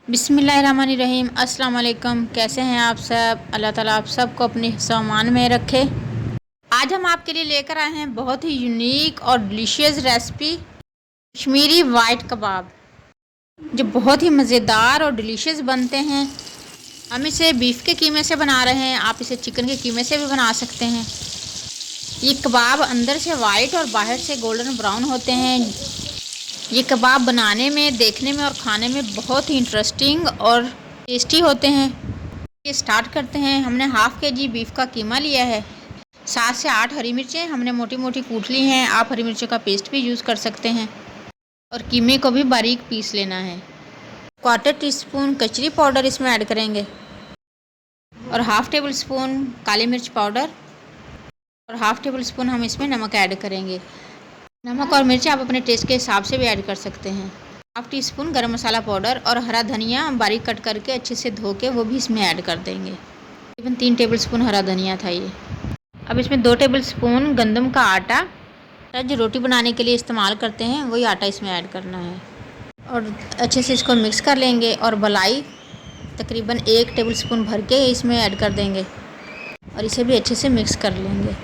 बिस्मिल्लाहिर्रहमानिर्रहीम। अस्सलाम वालेकुम। कैसे हैं आप सब? अल्लाह ताला आप सबको अपने सामान में रखे। आज हम आपके लिए लेकर आए हैं बहुत ही यूनिक और डिलीशियस रेसिपी, कश्मीरी वाइट कबाब, जो बहुत ही मज़ेदार और डिलीशियस बनते हैं। हम इसे बीफ के कीमे से बना रहे हैं, आप इसे चिकन के कीमे से भी बना सकते हैं। ये कबाब अंदर से वाइट और बाहर से गोल्डन ब्राउन होते हैं। ये कबाब बनाने में, देखने में और खाने में बहुत ही इंटरेस्टिंग और टेस्टी होते हैं। ये स्टार्ट करते हैं। हमने हाफ़ के जी बीफ का कीमा लिया है। 7 से 8 हरी मिर्चें हमने मोटी मोटी कूट ली हैं। आप हरी मिर्चों का पेस्ट भी यूज़ कर सकते हैं। और कीमे को भी बारीक पीस लेना है। 1/4 टीस्पून कचरी पाउडर इसमें ऐड करेंगे और 1/2 टेबल स्पून काली मिर्च पाउडर और 1/2 टेबल स्पून हम इसमें नमक ऐड करेंगे। नमक और मिर्च आप अपने टेस्ट के हिसाब से भी ऐड कर सकते हैं। 1/2 टीस्पून गरम मसाला पाउडर और हरा धनिया बारीक कट करके अच्छे से धो के वो भी इसमें ऐड कर देंगे। तकरीबन 3 टेबल स्पून हरा धनिया था ये। अब इसमें 2 टेबल स्पून गंदम का आटा जो रोटी बनाने के लिए इस्तेमाल करते हैं, वही आटा इसमें ऐड करना है और अच्छे से इसको मिक्स कर लेंगे। और मलाई तकरीबन 1 टेबल स्पून भर के इसमें ऐड कर देंगे और इसे भी अच्छे से मिक्स कर लेंगे।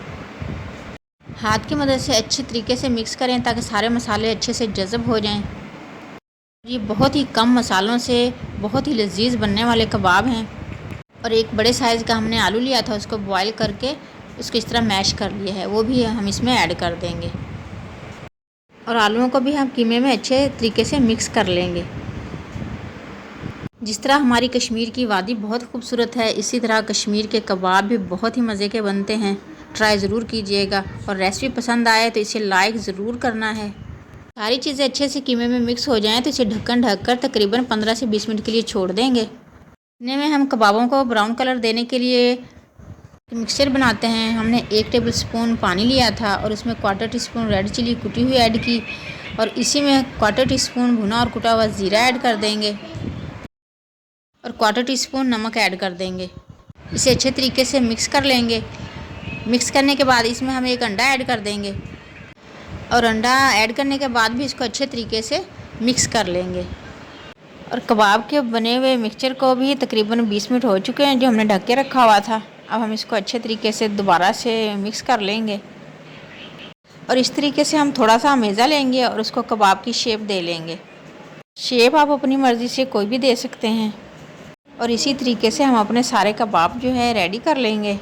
हाथ की मदद से अच्छी तरीके से मिक्स करें ताकि सारे मसाले अच्छे से जज़ब हो जाएं। ये बहुत ही कम मसालों से बहुत ही लजीज बनने वाले कबाब हैं। और एक बड़े साइज़ का हमने आलू लिया था, उसको बॉईल करके उसको इस तरह मैश कर लिया है, वो भी हम इसमें ऐड कर देंगे। और आलूओं को भी हम कीमे में अच्छे तरीके से मिक्स कर लेंगे। जिस तरह हमारी कश्मीर की वादी बहुत खूबसूरत है, इसी तरह कश्मीर के कबाब भी बहुत ही मज़े के बनते हैं। ट्राई ज़रूर कीजिएगा और रेसिपी पसंद आए तो इसे लाइक ज़रूर करना है। सारी चीज़ें अच्छे से कीमे में मिक्स हो जाएं तो इसे ढक्कन ढककर तकरीबन 15 से 20 मिनट के लिए छोड़ देंगे। इतने में हम कबाबों को ब्राउन कलर देने के लिए मिक्सचर बनाते हैं। हमने 1 टेबल स्पून पानी लिया था और उसमें 1/4 टीस्पून रेड चिली कुटी हुई ऐड की और इसी में 1/4 टीस्पून भुना और कुटा हुआ ज़ीरा ऐड कर देंगे और 1/4 टीस्पून नमक ऐड कर देंगे। इसे अच्छे तरीके से मिक्स कर लेंगे। मिक्स करने के बाद इसमें हम 1 अंडा ऐड कर देंगे और अंडा ऐड करने के बाद भी इसको अच्छे तरीके से मिक्स कर लेंगे। और कबाब के बने हुए मिक्सचर को भी तकरीबन 20 मिनट हो चुके हैं जो हमने ढक के रखा हुआ था। अब हम इसको अच्छे तरीके से दोबारा से मिक्स कर लेंगे और इस तरीके से हम थोड़ा सा मेज़ा लेंगे और उसको कबाब की शेप दे लेंगे। शेप आप अपनी मर्ज़ी से कोई भी दे सकते हैं। और इसी तरीके से हम अपने सारे कबाब जो है रेडी कर लेंगे।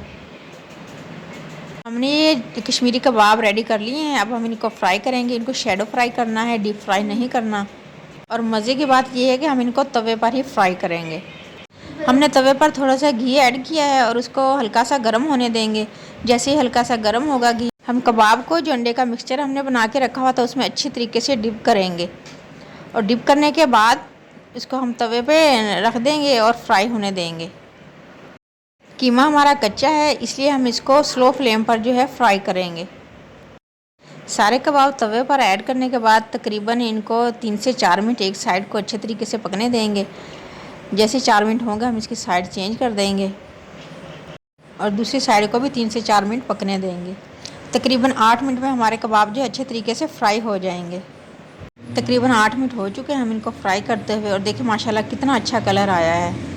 हमने ये कश्मीरी कबाब रेडी कर लिए हैं। अब हम इनको फ्राई करेंगे। इनको शैडो फ्राई करना है, डीप फ्राई नहीं करना। और मज़े की बात यह है कि हम इनको तवे पर ही फ्राई करेंगे। हमने तवे पर थोड़ा सा घी ऐड किया है और उसको हल्का सा गर्म होने देंगे। जैसे ही हल्का सा गर्म होगा घी, हम कबाब को जो अंडे का मिक्सचर हमने बना के रखा हुआ था उसमें अच्छी तरीके से डिप करेंगे। और डिप करने के बाद इसको हम तवे पे रख देंगे और फ्राई होने देंगे। कीमा हमारा कच्चा है, इसलिए हम इसको स्लो फ्लेम पर जो है फ्राई करेंगे। सारे कबाब तवे पर ऐड करने के बाद तकरीबन इनको 3 से 4 मिनट एक साइड को अच्छे तरीके से पकने देंगे। जैसे 4 मिनट होंगे हम इसकी साइड चेंज कर देंगे और दूसरी साइड को भी 3 से 4 मिनट पकने देंगे। तकरीबन 8 मिनट में हमारे कबाब जो अच्छे तरीके से फ्राई हो जाएंगे। तकरीबन 8 मिनट हो चुके हैं हम इनको फ्राई करते हुए और देखिए माशाल्लाह कितना अच्छा कलर आया है।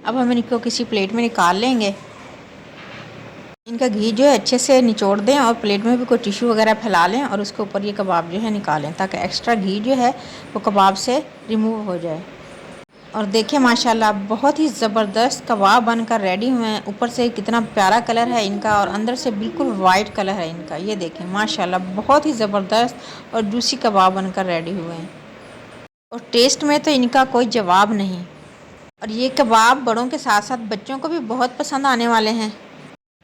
अब हम इनको किसी प्लेट में निकाल लेंगे। इनका घी जो है अच्छे से निचोड़ दें और प्लेट में भी कोई टिश्यू वगैरह फैला लें और उसके ऊपर ये कबाब जो है निकालें ताकि एक्स्ट्रा घी जो है वो कबाब से रिमूव हो जाए। और देखिए माशाल्लाह बहुत ही ज़बरदस्त कबाब बनकर रेडी हुए हैं। ऊपर से कितना प्यारा कलर है इनका और अंदर से बिल्कुल वाइट कलर है इनका। ये देखें माशाल्लाह बहुत ही ज़बरदस्त और जूसी कबाब बनकर रेडी हुए हैं। और टेस्ट में तो इनका कोई जवाब नहीं। और ये कबाब बड़ों के साथ साथ बच्चों को भी बहुत पसंद आने वाले हैं।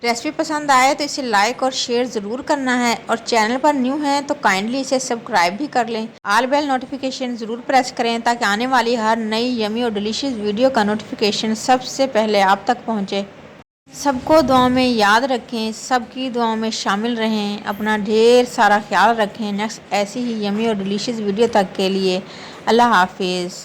रेसिपी पसंद आए तो इसे लाइक और शेयर ज़रूर करना है और चैनल पर न्यू हैं तो काइंडली इसे सब्सक्राइब भी कर लें। ऑल बेल नोटिफिकेशन ज़रूर प्रेस करें ताकि आने वाली हर नई यमी और डिलीशियस वीडियो का नोटिफिकेशन सबसे पहले आप तक पहुंचे। सबको दुआओं में याद रखें, सबकी दुआओं में शामिल रहें, अपना ढेर सारा ख्याल रखें। नेक्स्ट ऐसी ही यमी और डिलीशियस वीडियो तक के लिए अल्लाह हाफिज़।